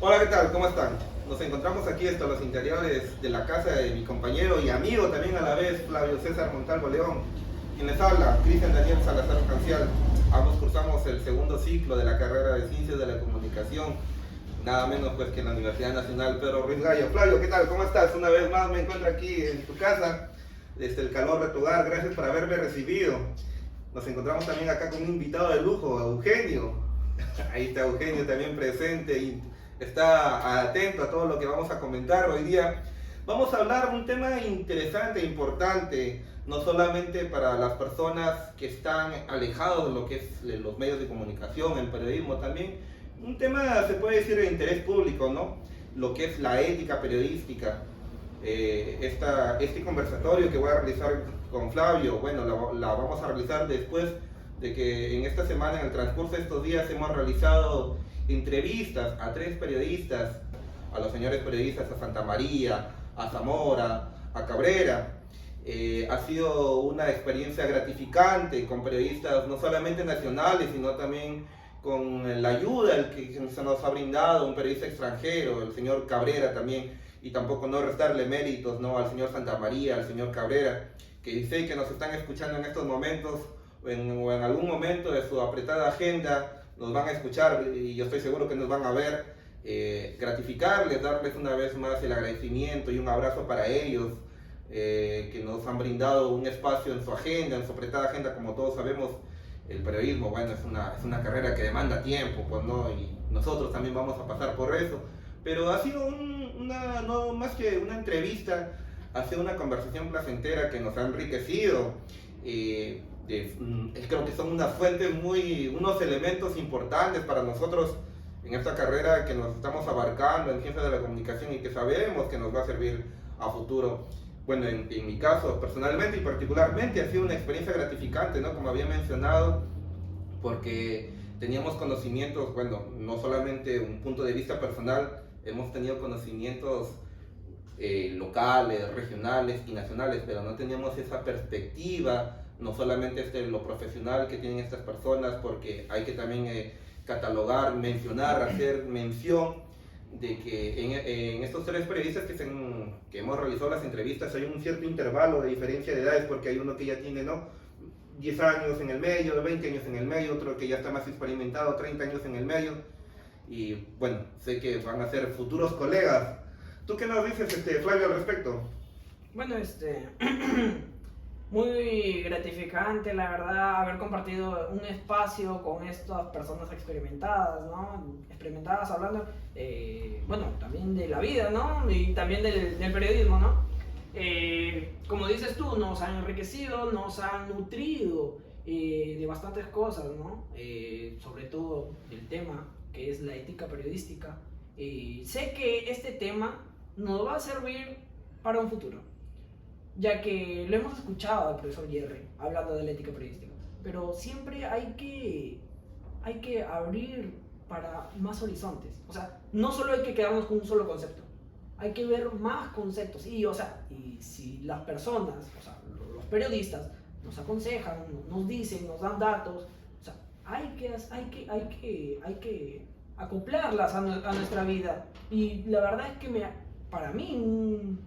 Hola, ¿qué tal? ¿Cómo están? Nos encontramos aquí en los interiores de la casa de mi compañero y amigo también a la vez, Flavio César Montalvo León. Quien les habla, Cristian Daniel Salazar Cancial. Ambos cursamos el segundo ciclo de la carrera de Ciencias de la Comunicación, nada menos pues que en la Universidad Nacional Pedro Ruiz Gallo. Flavio, ¿qué tal? ¿Cómo estás? Una vez más me encuentro aquí en tu casa, desde el calor de tu hogar. Gracias por haberme recibido. Nos encontramos también acá con un invitado de lujo, Eugenio. Ahí está Eugenio también presente y está atento a todo lo que vamos a comentar hoy día. Vamos a hablar de un tema interesante, importante, no solamente para las personas que están alejados de lo que es los medios de comunicación, el periodismo, también un tema, se puede decir, de interés público, ¿no? Lo que es la ética periodística. Este conversatorio que voy a realizar con Flavio, bueno, la vamos a realizar después de que en esta semana, en el transcurso de estos días, hemos realizado entrevistas a 3 periodistas, a los señores periodistas, a Santa María, a Zamora, a Cabrera. Ha sido una experiencia gratificante con periodistas no solamente nacionales, sino también con la ayuda el que se nos ha brindado un periodista extranjero, el señor Cabrera también, y tampoco no restarle méritos, ¿no?, al señor Santa María, al señor Cabrera, que sé que nos están escuchando en estos momentos o en algún momento de su apretada agenda, nos van a escuchar y yo estoy seguro que nos van a ver. Gratificarles, darles una vez más el agradecimiento y un abrazo para ellos, que nos han brindado un espacio en su agenda, en su apretada agenda. Como todos sabemos, el periodismo, bueno, es una carrera que demanda tiempo, pues, ¿no? Y nosotros también vamos a pasar por eso. Pero ha sido no más que una entrevista, ha sido una conversación placentera que nos ha enriquecido. Creo que son unos elementos importantes para nosotros en esta carrera que nos estamos abarcando en Ciencias de la Comunicación y que sabemos que nos va a servir a futuro. Bueno, en mi caso, personalmente y particularmente, ha sido una experiencia gratificante, ¿no? Como había mencionado, porque teníamos conocimientos, bueno, no solamente un punto de vista personal, hemos tenido conocimientos locales, regionales y nacionales, pero no teníamos esa perspectiva, no solamente lo profesional que tienen estas personas, porque hay que también catalogar, mencionar, hacer mención de que en estos 3 periodistas que hemos realizado las entrevistas hay un cierto intervalo de diferencia de edades, porque hay uno que ya tiene, ¿no?, 10 años en el medio, 20 años en el medio, otro que ya está más experimentado, 30 años en el medio, y bueno, sé que van a ser futuros colegas. ¿Tú qué nos dices, Flavio, al respecto? Bueno, muy gratificante, la verdad, haber compartido un espacio con estas personas experimentadas, ¿no? Experimentadas hablando, bueno, también de la vida, ¿no? Y también del periodismo, ¿no? Como dices tú, nos han enriquecido, nos han nutrido de bastantes cosas, ¿no? Sobre todo el tema que es la ética periodística. Sé que este tema nos va a servir para un futuro, ya que lo hemos escuchado al profesor Jerry hablando de la ética periodística, pero siempre hay que abrir para más horizontes. O sea, no solo hay que quedarnos con un solo concepto, hay que ver más conceptos. Y si las personas, o sea, los periodistas nos aconsejan, nos dicen, nos dan datos, o sea, hay que acoplarlas a nuestra vida. Y la verdad es que para mí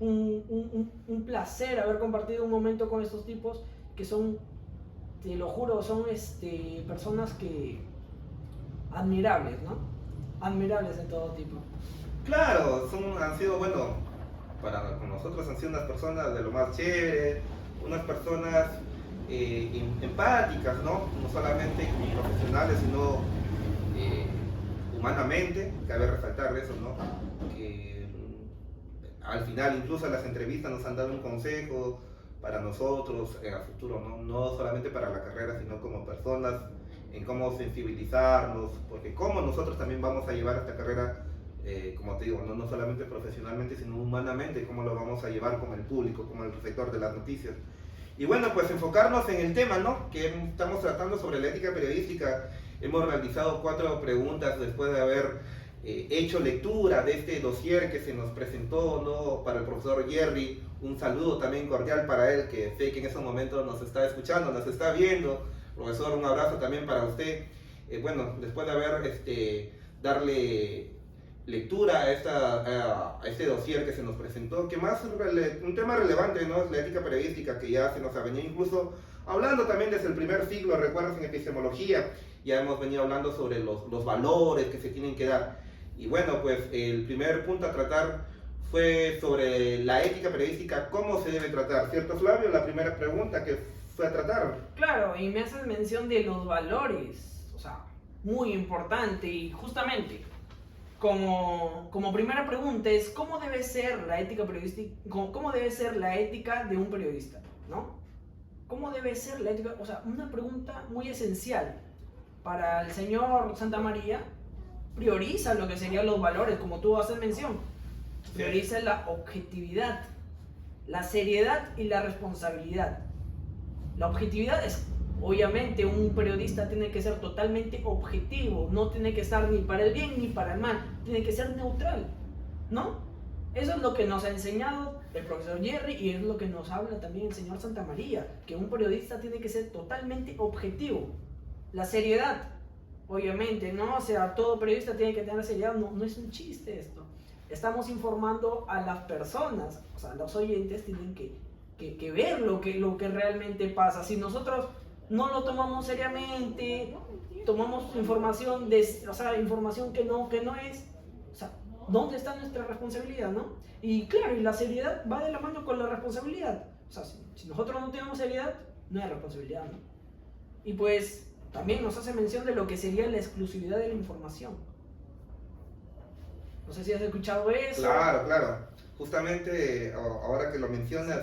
un placer haber compartido un momento con estos tipos que son, te lo juro, son personas que admirables, ¿no? Admirables de todo tipo. Claro, han sido, bueno, con nosotros han sido unas personas de lo más chévere, unas personas empáticas, ¿no? No solamente como profesionales, sino humanamente, cabe resaltar eso, ¿no? Que al final, incluso en las entrevistas, nos han dado un consejo para nosotros a futuro, ¿no? No solamente para la carrera, sino como personas, en cómo sensibilizarnos, porque cómo nosotros también vamos a llevar esta carrera, como te digo, no solamente profesionalmente, sino humanamente, cómo lo vamos a llevar con el público, con el sector de las noticias. Y bueno, pues enfocarnos en el tema, ¿no?, que estamos tratando sobre la ética periodística. Hemos realizado 4 preguntas después de haber hecho lectura de este dossier que se nos presentó, ¿no?, para el profesor Jerry. Un saludo también cordial para él, que sé que en esos momentos nos está escuchando, nos está viendo. Profesor, un abrazo también para usted. Bueno, después de haber darle lectura a este dossier que se nos presentó, que más un tema relevante, ¿no?, es la ética periodística, que ya se nos ha venido incluso hablando también desde el primer siglo, recuerdas, en epistemología, ya hemos venido hablando sobre los valores que se tienen que dar. Y bueno, pues el primer punto a tratar fue sobre la ética periodística, cómo se debe tratar, ¿cierto, Flavio? La primera pregunta que fue a tratar. Claro, y me haces mención de los valores, o sea, muy importante, y justamente como primera pregunta es cómo debe ser la ética periodística, cómo debe ser la ética de un periodista, ¿no? ¿Cómo debe ser la ética? O sea, una pregunta muy esencial para el señor Santamaría. Prioriza lo que serían los valores, como tú haces mención. Prioriza la objetividad, la seriedad y la responsabilidad. La objetividad es, obviamente, un periodista tiene que ser totalmente objetivo, no tiene que estar ni para el bien ni para el mal, tiene que ser neutral, ¿no? Eso es lo que nos ha enseñado el profesor Jerry, y es lo que nos habla también el señor Santamaría, que un periodista tiene que ser totalmente objetivo. La seriedad, obviamente, ¿no? O sea, todo periodista tiene que tener seriedad, no es un chiste esto. Estamos informando a las personas, o sea, los oyentes tienen que ver lo que realmente pasa. Si nosotros no lo tomamos seriamente, tomamos información, información que no es, o sea, ¿dónde está nuestra responsabilidad, no? Y claro, y la seriedad va de la mano con la responsabilidad. O sea, si nosotros no tenemos seriedad, no hay responsabilidad, ¿no? Y pues también nos hace mención de lo que sería la exclusividad de la información. No sé si has escuchado eso. Claro. Justamente ahora que lo mencionas,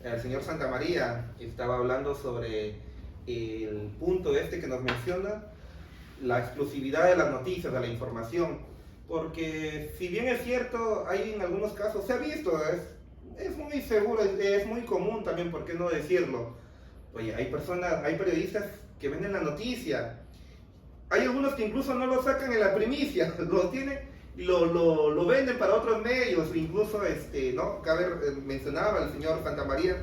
el señor Santamaría estaba hablando sobre el punto este que nos menciona, la exclusividad de las noticias, de la información, porque si bien es cierto, hay en algunos casos, se ha visto, es muy seguro, es muy común también, ¿por qué no decirlo? Oye, hay periodistas que venden la noticia, hay algunos que incluso no lo sacan en la primicia, lo tienen, lo venden para otros medios, incluso, ¿no? Mencionaba el señor Santamaría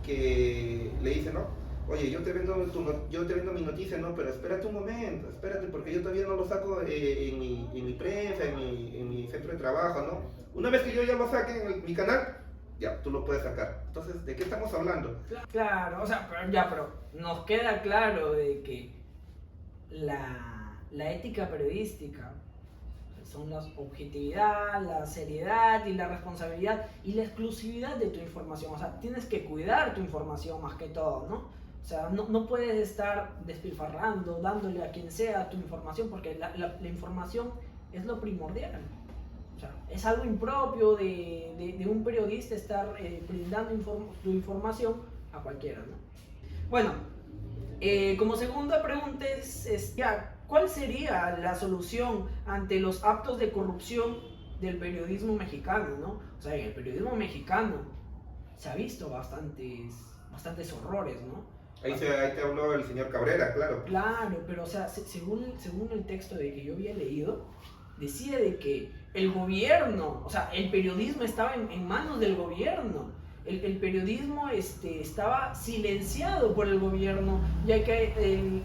que le dice, ¿no? Oye, yo te vendo mi noticia, no, pero espérate un momento, porque yo todavía no lo saco en mi prensa, en mi centro de trabajo, ¿no? Una vez que yo ya lo saque en mi canal, ya, tú lo puedes sacar. Entonces, ¿de qué estamos hablando? Claro, o sea, pero nos queda claro de que la ética periodística son la objetividad, la seriedad y la responsabilidad y la exclusividad de tu información. O sea, tienes que cuidar tu información más que todo, ¿no? O sea, no puedes estar despilfarrando, dándole a quien sea tu información, porque la información es lo primordial. O sea, es algo impropio de un periodista estar brindando tu información a cualquiera, ¿no? Bueno, como segunda pregunta es ya, ¿cuál sería la solución ante los actos de corrupción del periodismo mexicano, ¿no? O sea, en el periodismo mexicano se ha visto bastantes horrores, ¿no? Ahí te habló el señor Cabrera, claro. Claro, pero o sea, según el texto de que yo había leído, decía de que el gobierno, o sea, el periodismo estaba en manos del gobierno. El periodismo estaba silenciado por el gobierno, ya que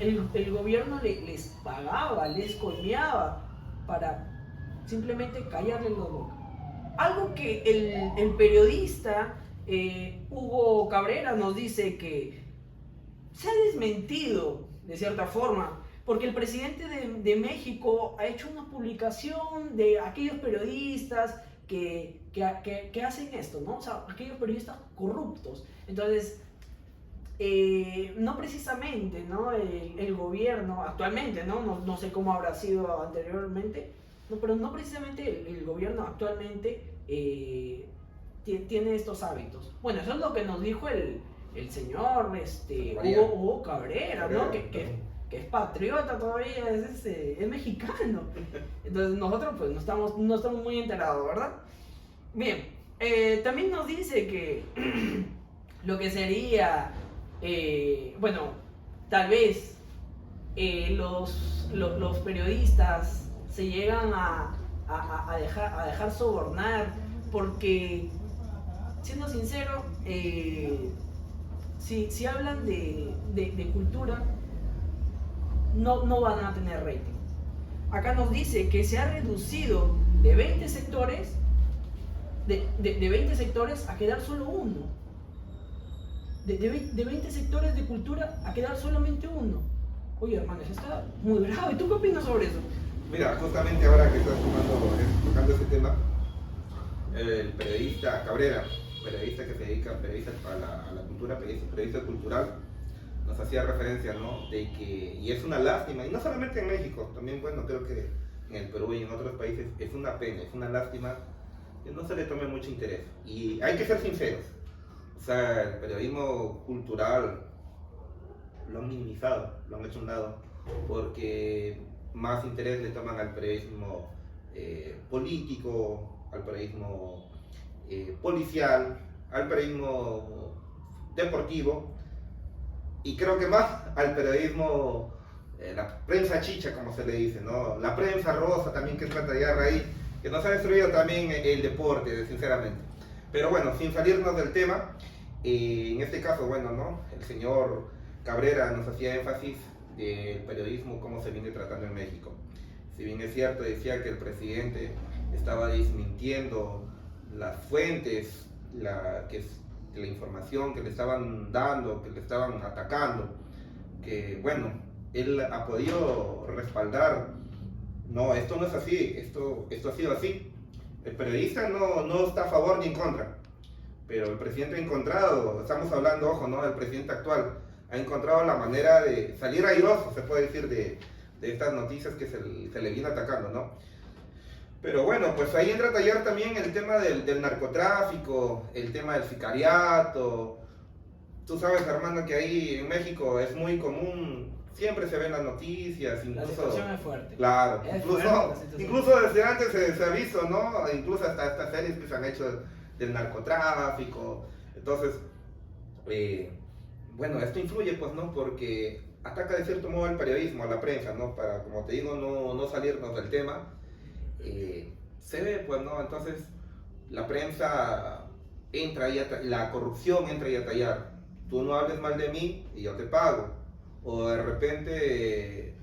el gobierno les pagaba, les coimeaba para simplemente callarle la boca. Algo que el periodista Hugo Cabrera nos dice que se ha desmentido de cierta forma, porque el presidente de México ha hecho una publicación de aquellos periodistas que hacen esto, ¿no? O sea, aquellos periodistas corruptos. Entonces, no precisamente, ¿no? El gobierno actualmente, no sé cómo habrá sido anteriormente, pero no precisamente el gobierno actualmente tiene estos hábitos. Bueno, eso es lo que nos dijo el señor Hugo Cabrera, ¿no? Que es patriota todavía, es mexicano. Entonces nosotros pues no estamos muy enterados, ¿verdad? Bien, también nos dice que lo que sería, bueno, tal vez los periodistas se llegan a dejar sobornar, porque, siendo sincero, si hablan de cultura, no van a tener rating. Acá nos dice que se ha reducido de 20 sectores, de 20 sectores a quedar solo uno. De 20 sectores de cultura a quedar solamente uno. Oye, hermano, eso está muy bravo. ¿Y tú qué opinas sobre eso? Mira, justamente ahora que estás tocando ese tema, el periodista Cabrera, periodista que se dedica a la cultura, periodista cultural, nos hacía referencia, ¿no? De que, y es una lástima, y no solamente en México, también, bueno, creo que en el Perú y en otros países, es una pena, es una lástima que no se le tome mucho interés. Y hay que ser sinceros, o sea, el periodismo cultural lo han minimizado, lo han hecho a un lado, porque más interés le toman al periodismo político, al periodismo policial, al periodismo deportivo, y creo que más al periodismo, la prensa chicha, como se le dice, ¿no? La prensa rosa también, que es la talla ahí, que nos ha destruido también el deporte, sinceramente. Pero bueno, sin salirnos del tema, en este caso, bueno, ¿no? El señor Cabrera nos hacía énfasis del periodismo, cómo se viene tratando en México. Si bien es cierto, decía que el presidente estaba desmintiendo las fuentes, la información que le estaban dando, que le estaban atacando, que bueno, él ha podido respaldar, no, esto no es así, esto ha sido así. El periodista no está a favor ni en contra, pero el presidente ha encontrado, estamos hablando, ojo, ¿no? El presidente actual ha encontrado la manera de salir airoso, se puede decir, de estas noticias que se le viene atacando, ¿no? Pero bueno, pues ahí entra a tallar también el tema del narcotráfico, el tema del sicariato. Tú sabes, hermano, que ahí en México es muy común, siempre se ven las noticias, incluso... La situación es fuerte. Claro, es incluso desde antes se ha visto, ¿no? Incluso hasta estas series que se han hecho del narcotráfico. Entonces, bueno, esto influye, pues, ¿no? Porque ataca de cierto modo al periodismo, a la prensa, ¿no? Para, como te digo, no salirnos del tema. Se ve, pues, ¿no? Entonces, la prensa entra ahí, la corrupción entra ahí a tallar. Tú no hables mal de mí y yo te pago. O de repente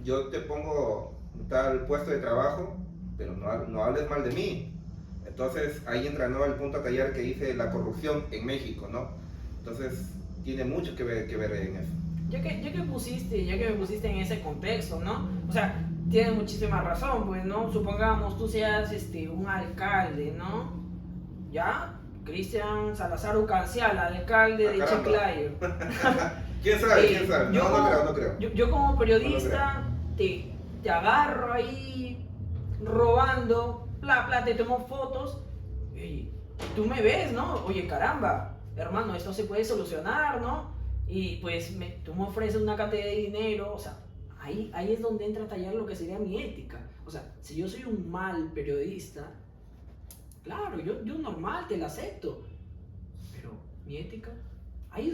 yo te pongo tal puesto de trabajo, pero no hables mal de mí. Entonces, ahí entra, ¿no? El punto a tallar que dice la corrupción en México, ¿no? Entonces, tiene mucho que ver en eso. Ya que me pusiste en ese contexto, ¿no? O sea, tienes muchísima razón, pues, ¿no? Supongamos tú seas un alcalde, ¿no? ¿Ya? Cristian Salazar Ucancial, alcalde de Chiclayo. ¿Quién sabe? No creo. Yo como periodista te agarro ahí robando, te tomo fotos y tú me ves, ¿no? Oye, caramba, hermano, esto se puede solucionar, ¿no? Y pues tú me ofreces una cantidad de dinero, o sea, ahí es donde entra a tallar lo que sería mi ética. O sea, si yo soy un mal periodista, claro, yo normal te la acepto, pero mi ética, ahí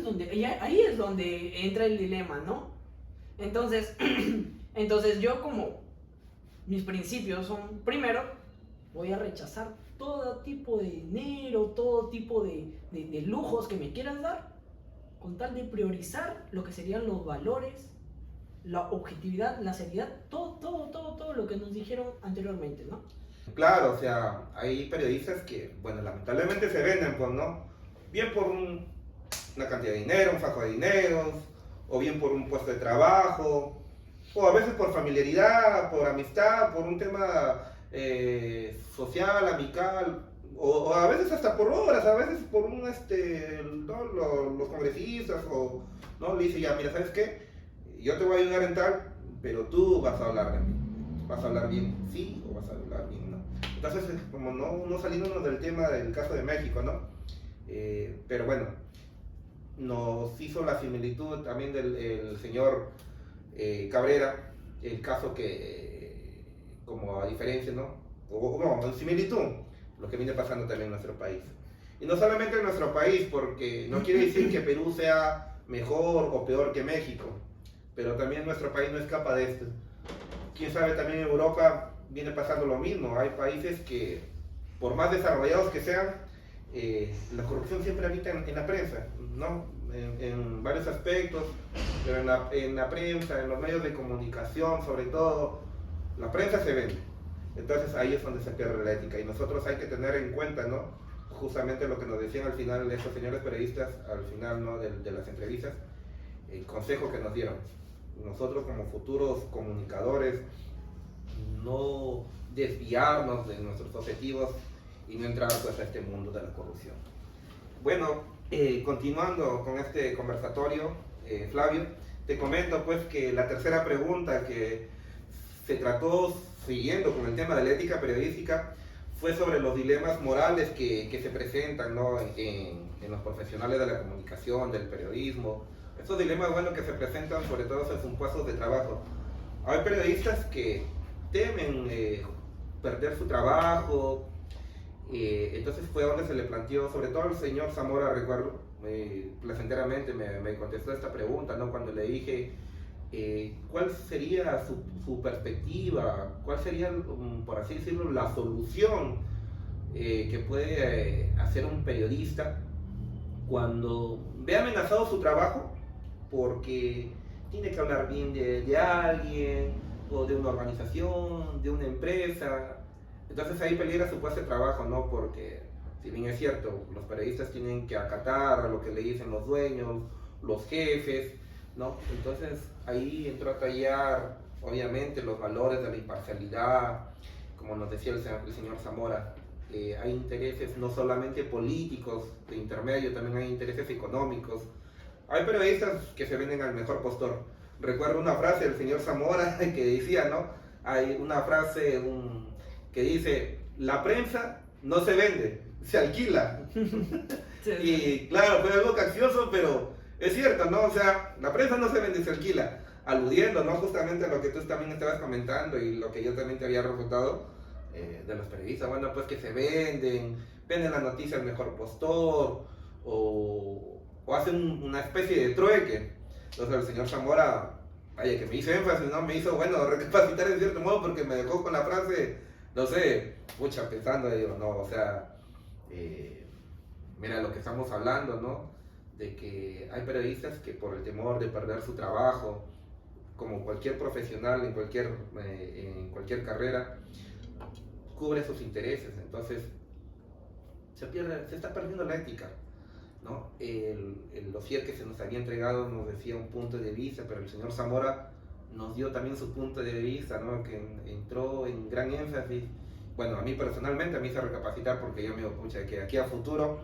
es donde entra el dilema, ¿no? Entonces yo, como mis principios son, primero, voy a rechazar todo tipo de dinero, todo tipo de lujos que me quieran dar, con tal de priorizar lo que serían los valores, la objetividad, la seriedad, todo lo que nos dijeron anteriormente, ¿no? Claro, o sea, hay periodistas que, bueno, lamentablemente se venden, pues, ¿no? Bien por una cantidad de dinero, un fajo de dinero, o bien por un puesto de trabajo, o a veces por familiaridad, por amistad, por un tema social, amical, o a veces hasta por horas, a veces por ¿no? los congresistas, o ¿no? Le dice, ya, mira, ¿sabes qué? Yo te voy a ayudar en tal, pero tú vas a hablar de mí. ¿Vas a hablar bien sí o vas a hablar bien no? Entonces, como no saliéndonos del tema del caso de México, ¿no? Pero bueno, nos hizo la similitud también del señor Cabrera, el caso que, como a diferencia, ¿no? En similitud, lo que viene pasando también en nuestro país. Y no solamente en nuestro país, porque no quiere decir que Perú sea mejor o peor que México, pero también nuestro país no escapa de esto. Quién sabe, también en Europa viene pasando lo mismo. Hay países que, por más desarrollados que sean, la corrupción siempre habita en la prensa, ¿no? En varios aspectos, pero en la prensa, en los medios de comunicación, sobre todo, la prensa se vende. Entonces ahí es donde se pierde la ética y nosotros hay que tener en cuenta, ¿no? Justamente lo que nos decían al final estos señores periodistas, al final, ¿no? de las entrevistas, el consejo que nos dieron. Nosotros como futuros comunicadores, no desviarnos de nuestros objetivos y no entrar pues a este mundo de la corrupción. Bueno, continuando con este conversatorio, Flavio, te comento pues que la tercera pregunta que se trató siguiendo con el tema de la ética periodística fue sobre los dilemas morales que se presentan, ¿no? en los profesionales de la comunicación, del periodismo. Estos dilemas, bueno, que se presentan sobre todo en sus puestos de trabajo. Hay periodistas que temen perder su trabajo, entonces fue donde se le planteó, sobre todo al señor Zamora, recuerdo, placenteramente me contestó esta pregunta, ¿no? Cuando le dije cuál sería su perspectiva, cuál sería, por así decirlo, la solución que puede hacer un periodista cuando ve amenazado su trabajo porque tiene que hablar bien de alguien o de una organización, de una empresa. Entonces ahí peligra su puesto de trabajo, ¿no? Porque si bien es cierto, los periodistas tienen que acatar a lo que le dicen los dueños, los jefes, ¿no? Entonces ahí entró a tallar, obviamente, los valores de la imparcialidad, como nos decía el señor Zamora. Hay intereses no solamente políticos de intermedio, también hay intereses económicos. Hay periodistas que se venden al mejor postor. Recuerdo una frase del señor Zamora que decía, ¿no? Hay una frase que dice, la prensa no se vende, se alquila. Sí. Y claro, fue algo capcioso, pero es cierto, ¿no? O sea, la prensa no se vende, se alquila. Aludiendo, ¿no? Justamente a lo que tú también estabas comentando y lo que yo también te había refutado de los periodistas. Bueno, pues que se venden la noticia al mejor postor o hacen una especie de trueque. Entonces el señor Zamora, vaya, que me hizo énfasis, ¿no? Me hizo, bueno, recapacitar en cierto modo porque me dejó con la frase, no sé, pucha, pensando, digo, no, o sea, mira lo que estamos hablando, ¿no? De que hay periodistas que por el temor de perder su trabajo, como cualquier profesional en cualquier carrera, cubre sus intereses. Entonces se está perdiendo la ética, ¿no? El dossier que se nos había entregado nos decía un punto de vista, pero el señor Zamora nos dio también su punto de vista, ¿no? Que entró en gran énfasis. Bueno, a mí personalmente me hizo recapacitar porque yo me digo, pucha, que aquí a futuro,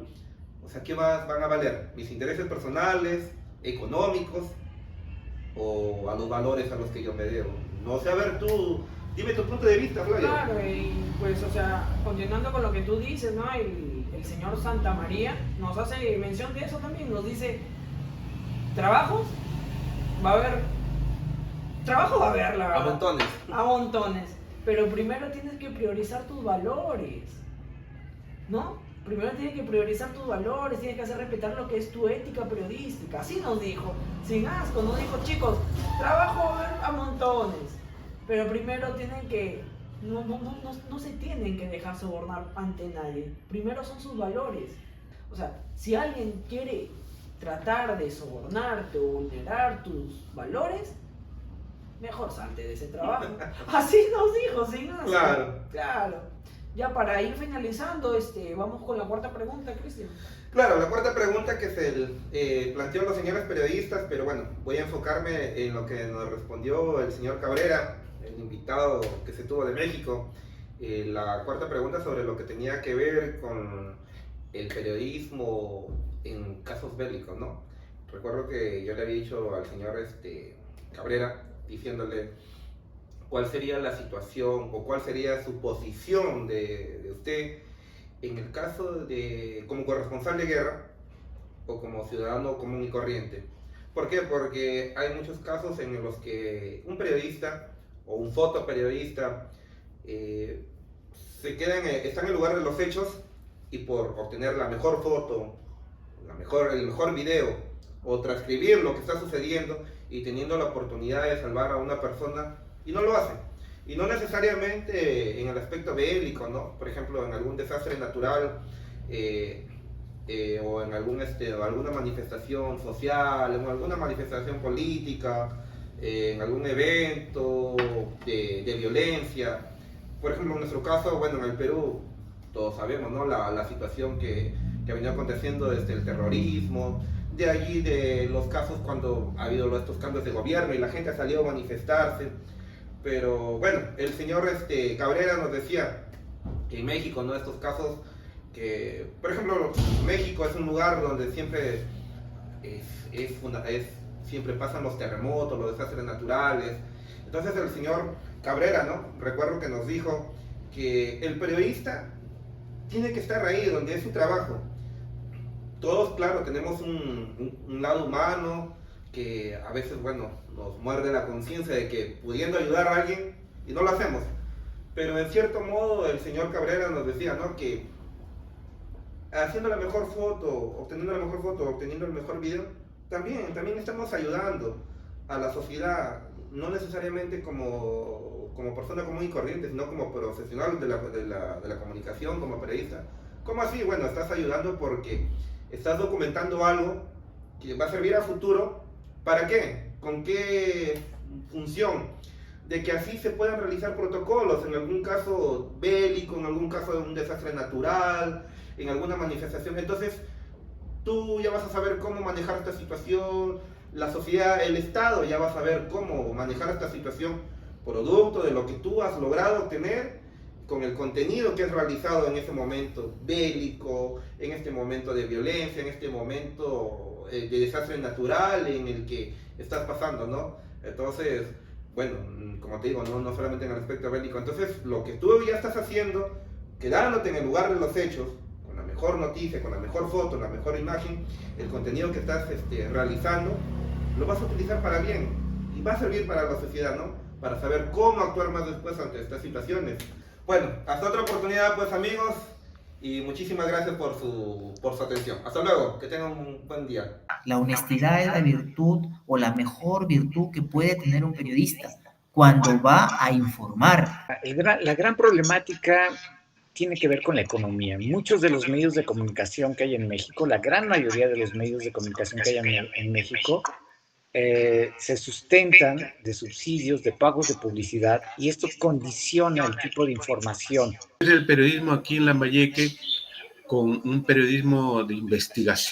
o sea, ¿qué más van a valer? ¿Mis intereses personales, económicos o a los valores a los que yo me debo? No sé, a ver, tú, dime tu punto de vista, Flavio. Claro, y pues, o sea, continuando con lo que tú dices, ¿no? El señor Santa María nos hace mención de eso también, nos dice, trabajos, va a haber, trabajo va a haber, la verdad. A montones. A montones, pero primero tienes que priorizar tus valores, ¿no? Primero tienes que priorizar tus valores, tienes que hacer respetar lo que es tu ética periodística. Así nos dijo, sin asco, nos dijo, chicos, trabajo va a haber a montones, pero primero tienen que, no se tienen que dejar sobornar ante nadie. Primero son sus valores. O sea, si alguien quiere tratar de sobornarte o vulnerar tus valores, mejor salte de ese trabajo. Así nos dijo, sin asco. Claro. Ya para ir finalizando, vamos con la cuarta pregunta, Cristian. Claro, la cuarta pregunta que se planteó los señores periodistas, pero bueno, voy a enfocarme en lo que nos respondió el señor Cabrera, el invitado que se tuvo de México. La cuarta pregunta sobre lo que tenía que ver con el periodismo en casos bélicos, ¿no? Recuerdo que yo le había dicho al señor Cabrera, diciéndole cuál sería la situación o cuál sería su posición de usted en el caso de como corresponsal de guerra o como ciudadano común y corriente. ¿Por qué? Porque hay muchos casos en los que un periodista o un fotoperiodista están en el lugar de los hechos y por obtener la mejor foto, el mejor video o transcribir lo que está sucediendo y teniendo la oportunidad de salvar a una persona, y no lo hacen. Y no necesariamente en el aspecto bélico, ¿no? Por ejemplo, en algún desastre natural o en alguna manifestación social, en alguna manifestación política, en algún evento de violencia. por ejemplo, en nuestro caso, bueno, en el Perú, todos sabemos, ¿no? La situación que ha venido aconteciendo desde el terrorismo, de allí de los casos cuando ha habido estos cambios de gobierno y la gente ha salido a manifestarse. Pero bueno, el señor Cabrera nos decía que en México, ¿no? Estos casos que, por ejemplo, México es un lugar donde siempre siempre pasan los terremotos, los desastres naturales. Entonces el señor Cabrera, ¿no? Recuerdo que nos dijo que el periodista tiene que estar ahí donde es su trabajo. Todos, claro, tenemos un lado humano que a veces, bueno, nos muerde la conciencia de que pudiendo ayudar a alguien y no lo hacemos. Pero en cierto modo el señor Cabrera nos decía, ¿no? Que haciendo la mejor foto, obteniendo el mejor video, también estamos ayudando a la sociedad, no necesariamente como persona común y corriente, sino como profesional de la comunicación, como periodista. ¿Cómo así? Bueno, estás ayudando porque estás documentando algo que va a servir a futuro. ¿Para qué? ¿Con qué función? De que así se puedan realizar protocolos, en algún caso bélico, en algún caso de un desastre natural, en alguna manifestación. Entonces, tú ya vas a saber cómo manejar esta situación, la sociedad, el Estado ya va a saber cómo manejar esta situación, producto de lo que tú has logrado obtener con el contenido que has realizado en ese momento bélico, en este momento de violencia, en este momento de desastre natural en el que estás pasando, ¿no? Entonces, bueno, como te digo, no solamente en el aspecto bélico. Entonces, lo que tú ya estás haciendo, quedándote en el lugar de los hechos, con la mejor noticia, con la mejor foto, la mejor imagen, el contenido que estás realizando, lo vas a utilizar para bien y va a servir para la sociedad, ¿no? Para saber cómo actuar más después ante estas situaciones. Bueno, hasta otra oportunidad, pues, amigos, y muchísimas gracias por su atención. Hasta luego, que tengan un buen día. La honestidad es la virtud o la mejor virtud que puede tener un periodista cuando va a informar. La gran problemática tiene que ver con la economía. Muchos de los medios de comunicación que hay en México, la gran mayoría de los medios de comunicación que hay en México, se sustentan de subsidios, de pagos de publicidad, y esto condiciona el tipo de información. Es el periodismo aquí en Lambayeque con un periodismo de investigación.